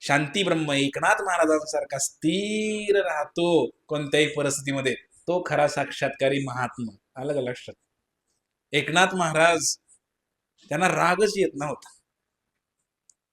शांती ब्रह्म एकनाथ महाराजांसारखा स्थिर राहतो कोणत्याही परिस्थितीमध्ये, तो खरा साक्षात्कारी महात्मा. आलं का लक्षात? एकनाथ महाराज त्यांना रागच येत नव्हता.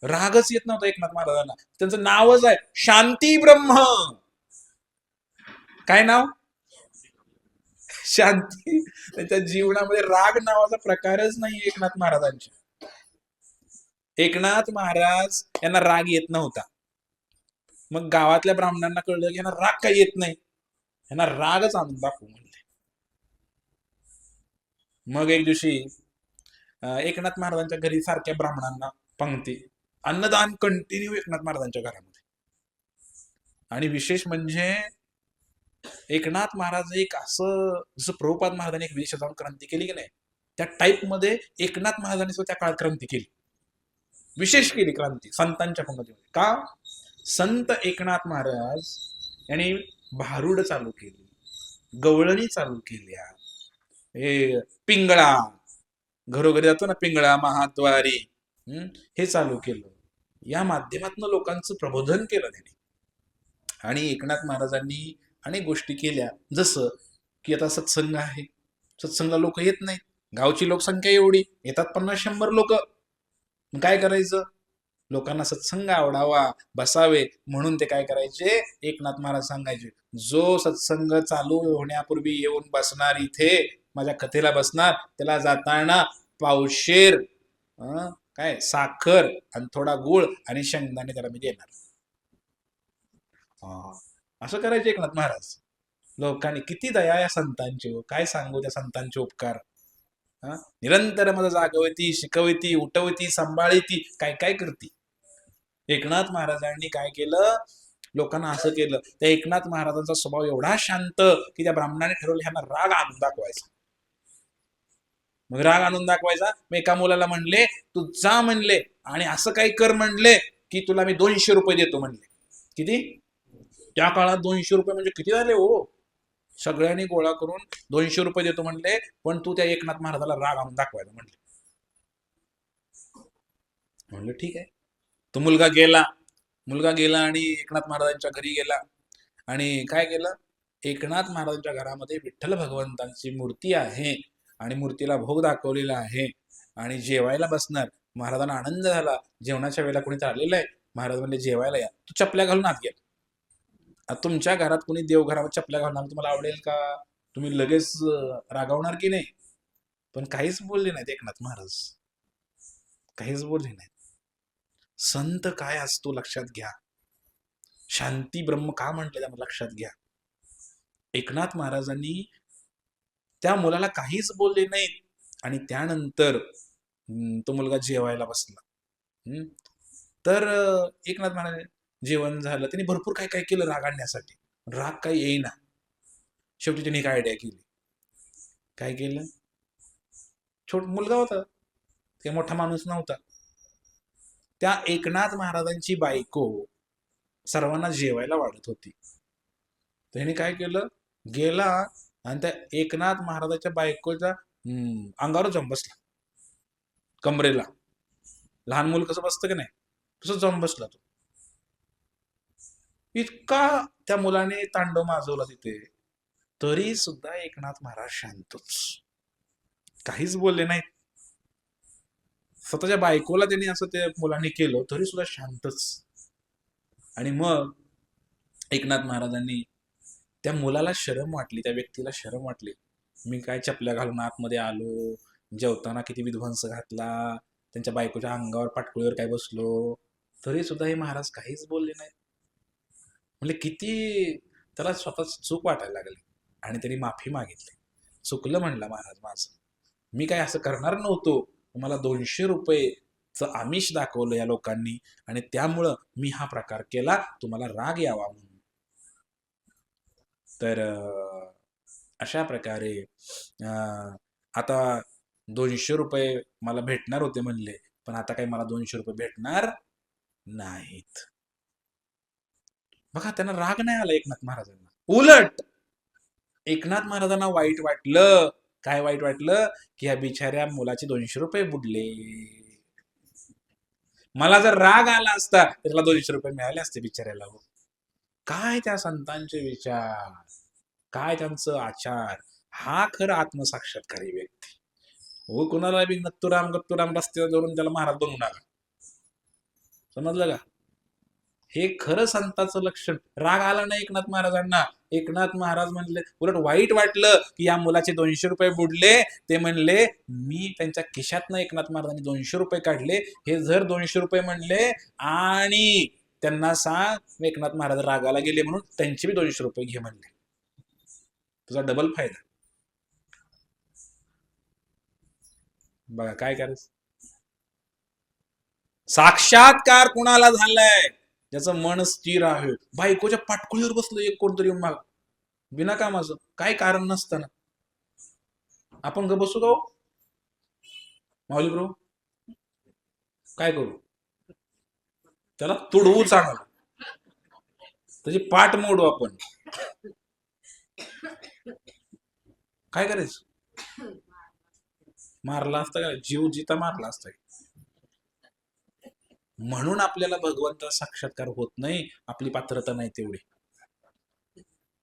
रागच येत नव्हता एकनाथ महाराजांना. त्यांचं नावच आहे शांती ब्रह्म. काय नाव? शांती. त्यांच्या जीवनामध्ये राग नावाचा प्रकारच नाही एकनाथ महाराजांच्या. एकनाथ महाराज यांना राग येत नव्हता. मग गावातल्या ब्राह्मणांना कळलं की यांना राग काही येत नाही, यांना रागच आणून दाखवू म्हणले. मग एक दिवशी एकनाथ महाराजांच्या घरी सारख्या ब्राह्मणांना पंक्ती, अन्नदान कंटिन्यू एकनाथ महाराजांच्या घरामध्ये. आणि विशेष म्हणजे एकनाथ महाराज एक असं, जसं प्रभुपाद महाराजांनी एक विदेशात जाऊन क्रांती केली की नाही, त्या टाईप मध्ये एकनाथ महाराजांनी सुद्धा त्या काळात क्रांती केली. विशेष केली क्रांती संतांच्या पंगतीमध्ये. का? संत एकनाथ महाराज यांनी भारुड चालू केली, गवळणी चालू केल्या, हे पिंगळा, घरोघरी जातो ना पिंगळा, महाद्वारी, हे चालू केलं. या माध्यमातून लोकांचं प्रबोधन केलं त्यांनी. आणि एकनाथ महाराजांनी अनेक गोष्टी केल्या. जसं की आता सत्संग आहे, सत्संगला लोक येत नाहीत, गावची लोकसंख्या एवढी, येतात 50-100 लोक. काय करायचं? लोकांना सत्संग आवडावा, बसावे म्हणून ते काय करायचे, एकनाथ महाराज सांगायचे, जो सत्संग चालू होण्यापूर्वी येऊन बसणार, इथे माझ्या कथेला बसणार, त्याला जाताना पावशेर काय साखर आणि थोडा गुळ आणि शेंगदाणे त्याला मी देणार. असं करायचे एकनाथ महाराज. लोकांनी किती दया या संतांची, काय सांगू त्या संतांचे उपकार. निरंतर मला जागवती, शिकवती, उठवती, सांभाळती, काय काय करती. एकनाथ महाराजांनी काय केलं, लोकांना असं केलं. त्या एकनाथ महाराजांचा स्वभाव एवढा शांत की त्या ब्राह्मणाने ठरवलं ह्यांना राग आणून दाखवायचा. मग राग आणून दाखवायचा. मग एका मुलाला म्हणले, तू जा म्हणले आणि असं काही कर म्हणले की तुला मी 200 रुपये देतो म्हणले. किती? त्या काळात 200 रुपये म्हणजे किती झाले हो. सगळ्यांनी गोळा करून 200 रुपये देतो म्हणले, पण तू त्या एकनाथ महाराजाला राग आणून दाखवायला म्हणले. म्हणलं ठीक आहे. तो मुलगा गेला आणि एकनाथ महाराजांच्या घरी गेला आणि काय केलं, एकनाथ महाराजांच्या घरामध्ये विठ्ठल भगवंतांची मूर्ती आहे आणि मूर्तीला भोग दाखवलेला आहे आणि जेवायला बसणार. महाराजांना आनंद झाला. जेवणाच्या वेळेला कोणी आलेलं आहे, महाराज म्हणले जेवायला या. तू चपल्या घालून आत गेला. तुमच्या घरात कोणी देवघरावर चपल्या घालणार तुम्हाला आवडेल का? तुम्ही लगेच रागावणार की नाही? पण काहीच बोलले नाहीत एकनाथ महाराज, काहीच बोलले नाहीत. संत काय असतो लक्षात घ्या. शांती ब्रह्म का म्हटले त्याला लक्षात घ्या. एकनाथ महाराजांनी त्या मुलाला काहीच बोलले नाहीत आणि त्यानंतर तो मुलगा जेवायला बसला. तर एकनाथ महाराज जेवण झालं, त्यांनी भरपूर काय काय केलं राग आणण्यासाठी. राग काही येईना. शेवटी त्यांनी काय आयडिया केली. काय केलं, छोट मुलगा होता, ते मोठा माणूस नव्हता. त्या एकनाथ महाराजांची बायको सर्वांना जेवायला वाढत होती. त्याने काय केलं, गेला आणि त्या एकनाथ महाराजांच्या बायकोच्या अंगावर जाऊन बसला, कमरेला. लहान मुल कसं बसतं की नाही, तसं जाऊन बसला तो. इतका त्या मुलाने तांडव माजवला तिथे, तरी सुद्धा एकनाथ महाराज शांतच, काहीच बोलले नाहीत. स्वतःच्या बायकोला त्यांनी असं त्या मुलांनी केलं तरी सुद्धा शांतच. आणि मग एकनाथ महाराजांनी, त्या मुलाला शरम वाटली, त्या व्यक्तीला शरम वाटली, मी काय चपल्या घालून आतमध्ये आलो, जेवताना किती विध्वंस घातला, त्यांच्या बायकोच्या अंगावर पाटकुळीवर काय बसलो, तरी सुद्धा हे महाराज काहीच बोलले नाही. म्हणजे किती त्याला स्वतःच चूक वाटायला लागली आणि त्यांनी माफी मागितली. चुकलं म्हणला महाराज माझं, मी काय असं करणार नव्हतो, मला 200 रुपयेचं आमिष दाखवलं या लोकांनी आणि त्यामुळं मी हा प्रकार केला, तुम्हाला राग यावा म्हणून. तर अशा प्रकारे आता 200 रुपये मला भेटणार होते म्हणले, पण आता काही मला 200 रुपये भेटणार नाहीत. बघा, त्यांना राग नाही आला एकनाथ महाराजांना. उलट एकनाथ महाराजांना वाईट वाटलं. काय वाईट वाटलं की या बिचाऱ्या मुलाचे 200 रुपये बुडले. मला जर राग आला असता तर त्याला 200 रुपये मिळाले असते बिचाऱ्याला. हो, काय त्या संतांचे विचार, काय त्यांचं आचार, हा खरं आत्मसाक्षात्कारी व्यक्ती. हो, कुणाला बी नत्तुराम गत्तुराम रस्त्यावर धरून त्याला महाराज बनवू नका. समजलं का? हे खरं संताचं लक्षण. राग आला नाही एकनाथ महाराजांना. एकनाथ महाराज म्हणले, उलट वाईट वाटलं की या मुलाचे 200 रुपये बुडले. ते म्हणले, मी त्यांच्या खिशातनं एकनाथ महाराजांनी 200 रुपये काढले, हे जर 200 रुपये म्हणले आणि त्यांना सांग एकनाथ महाराज रागाला गेले म्हणून त्यांचे बी 200 रुपये घे म्हणले. तुझा डबल फायदा. बघा काय करायचं. साक्षात्कार कुणाला झालाय, ज्याचं मन स्थिर आहे. बायकोच्या पाटकुळीवर बसलं एक कोणतरी माग बिनाकामाचं, काय कारण नसताना. आपण ग बसू का हो? माऊली ब्रो, काय करू? त्याला तुडवू चांगलं, त्याची पाठ मोडू आपण. काय करायचं? मारला असता का? जीव जिता मारला असता. म्हणून आपल्याला भगवंता साक्षात्कार होत नाही, आपली पात्रता नाही तेवढी.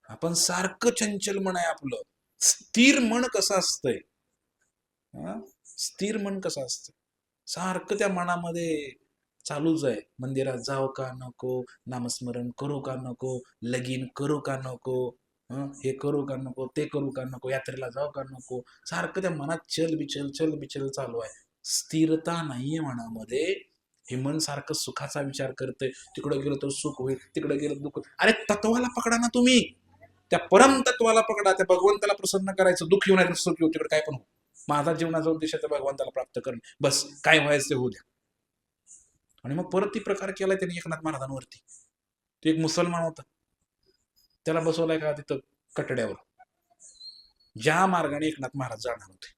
आपण सारखं चंचल मन आहे आपलं. स्थिर मन कसं असतंय? स्थिर मन कसं असतं? सारखं त्या मनामध्ये चालूच आहे. मंदिरात जाऊ का नको, नामस्मरण करू का नको, लगीन करू का नको, हे करू का नको, ते करू का नको, यात्रेला जाऊ का नको, सारखं त्या मनात चल बिचल चालू आहे. स्थिरता नाहीये मनामध्ये. हे मन सारखं सुखाचा विचार करतंय, तिकडे गेलं तर सुख होईल, तिकडे गेलं दुःख. अरे तत्वाला पकडा ना तुम्ही, त्या परम तत्वाला पकडा, त्या भगवंताला प्रसन्न करायचं. दुःख येऊ नये, सुख येऊ, तिकडे काय पण हो, माझा जीवनाचा उद्देश आहे भगवंताला प्राप्त करणं, बस काय व्हायचं ते होऊ द्या. आणि मग परत ती प्रकार केलाय त्यांनी एकनाथ महाराजांवरती. तो एक मुसलमान होता, त्याला बसवलाय का तिथं कटड्यावर, ज्या मार्गाने एकनाथ महाराज जाणार होते.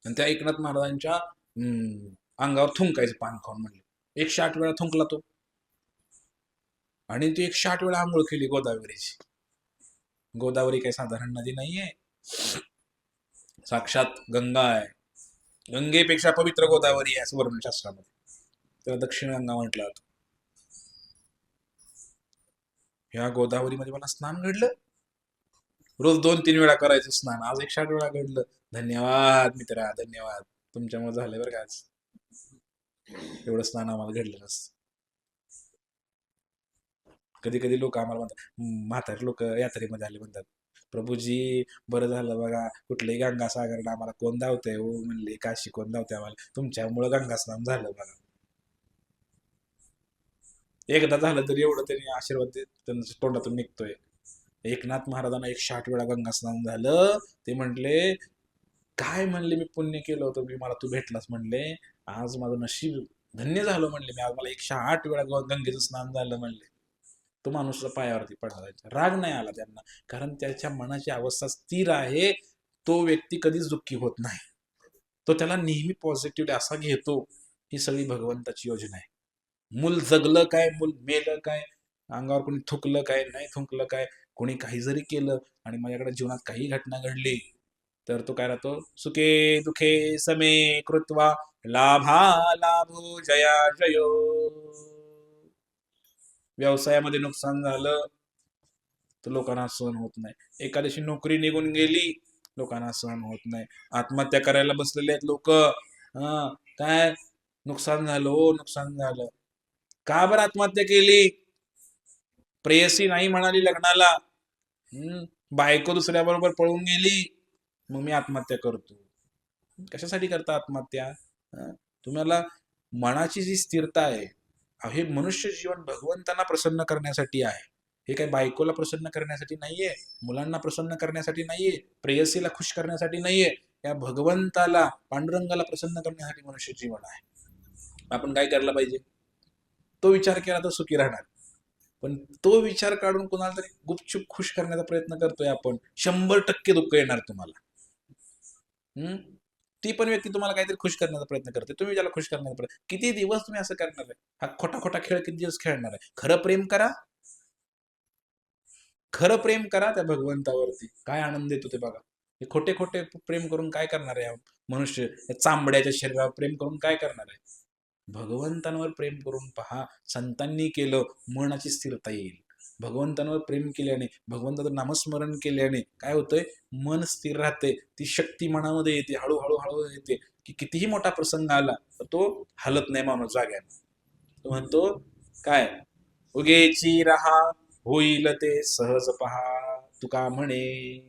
आणि त्या एकनाथ महाराजांच्या अंगावर थुंकायचं पान खाऊन म्हणले. 108 वेळा थुंकला तो, आणि ती 108 वेळा आंघोळ केली गोदावरीची. गोदावरी काही साधारण नदी नाहीये, साक्षात गंगा आहे. गंगेपेक्षा पवित्र गोदावरी आहे असं वर्णशास्त्रामध्ये. त्याला दक्षिण गंगा म्हटलं जातं. ह्या गोदावरीमध्ये मला स्नान घडलं. रोज 2-3 वेळा करायचं स्नान, आज 108 वेळा घडलं. धन्यवाद मित्रा, धन्यवाद. तुमच्यामुळे झालं बरं का आज. एवढं स्नान आम्हाला घडलं नसतं. कधी कधी लोक आम्हाला म्हणतात, म्हातारे लोक यात्रेमध्ये आले म्हणतात, प्रभूजी बरं झालं बघा, कुठलंही गंगासागर आम्हाला कोण धावतंय हो. म्हणले, काशी कोण धावते आम्हाला, तुमच्यामुळं गंगा स्नान झालं बघा. एकदा झालं तरी एवढं त्यांनी आशीर्वाद त्यांच्या तोंडातून निघतोय. एकनाथ महाराजांना 108 वेळा गंगा स्नान झालं. ते म्हटले, काय म्हणले, मी पुण्य केलं होतं, मी मला तू भेटलास म्हणले, आज माझं नशीब धन्य झालं म्हणले, मी आज मला 108 वेळा गंगेचं स्नान झालं म्हणले. तो माणूस पायावरती पडला, राग नाही आला त्यांना, कारण त्याच्या मनाची अवस्था स्थिर आहे. तो व्यक्ती कधीच दुःखी होत नाही, तो त्याला नेहमी पॉझिटिव्ह असा घेतो. ही सगळी भगवंताची योजना आहे. मूल जगलं काय, मूल मेलं काय, अंगावर कोणी थुकलं काय, नाही थुंकलं काय, कोणी काही जरी केलं आणि माझ्याकडे जीवनात काही घटना घडली, तर तो काय राहतो, सुखे दुखे समे कृत्वा लाभा लाभो जया जयो. व्यवसायामध्ये नुकसान झालं तर लोकांना सहन होत नाही. एखाद्याची नोकरी निघून गेली, लोकांना सहन होत नाही. आत्महत्या करायला बसलेले आहेत लोक. काय नुकसान झालं हो, नुकसान झालं. का बरं आत्महत्या केली? प्रेयसी नाही म्हणाली लग्नाला, बायको दुसऱ्या बरोबर पळून गेली, मग मी आत्महत्या करतो. कशासाठी करता आत्महत्या? तुम्हाला मनाची जी स्थिरता आहे, हे मनुष्य जीवन भगवंतांना प्रसन्न करण्यासाठी आहे. हे काही बायकोला प्रसन्न करण्यासाठी नाहीये, मुलांना प्रसन्न करण्यासाठी नाहीये, प्रेयसीला खुश करण्यासाठी नाहीये. या भगवंताला, पांडुरंगाला प्रसन्न करण्यासाठी मनुष्य जीवन आहे. आपण काय करायला पाहिजे? तो विचार केला तर सुखी राहणार. पण तो विचार काढून कोणाला तरी गुपचूप खुश करण्याचा प्रयत्न करतोय आपण, 100% दुःख येणार तुम्हाला. ती पण व्यक्ती तुम्हाला काहीतरी खुश करण्याचा प्रयत्न करते, तुम्ही त्याला खुश करण्याचा प्रयत्न, किती दिवस तुम्ही असं करणार आहे? हा खोटा खोटा खेळ किती दिवस खेळणार आहे? खरं प्रेम करा, खरं प्रेम करा त्या भगवंतावरती, काय आनंद येतो ते बघा. हे खोटे खोटे प्रेम करून काय करणार आहे मनुष्य? चांबड्याच्या शरीरावर प्रेम करून काय करणार आहे? भगवंतांवर प्रेम करून पहा, संतांनी केलं, मनाची स्थिरता येईल. भगवंतांवर प्रेम केल्याने, भगवंताचं नामस्मरण केल्याने काय होतंय, मन स्थिर राहते, ती शक्ती मनामध्ये येते, हळूहळू हळू येते, की कितीही मोठा प्रसंग आला तर तो हलत नाही माणूस जाग्यानं. तो म्हणतो काय, उगेची रहा होईल ते सहज पहा, तुका म्हणे.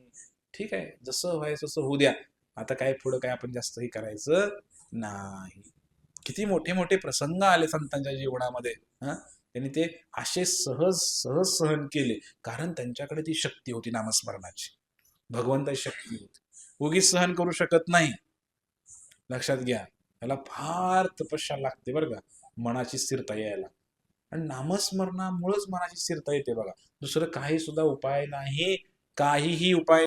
ठीक आहे, जसं व्हायचं तसं होऊ द्या, आता काय पुढं काय आपण जास्तही करायचं नाही. किती मोठे मोठे प्रसंग आले संतांच्या जीवनामध्ये, हा, त्यांनी ते असे सहज सहज सहन केले, कारण त्यांच्याकडे ती शक्ती होती नामस्मरणाची, भगवंताची शक्ती होती. उगीच सहन करू शकत नाही, लक्षात घ्या. त्याला फार तपस्या लागते बरं का, मनाची स्थिरता यायला. आणि नामस्मरणामुळेच मनाची स्थिरता येते बघा, दुसरं काही सुद्धा उपाय नाही, काहीही उपाय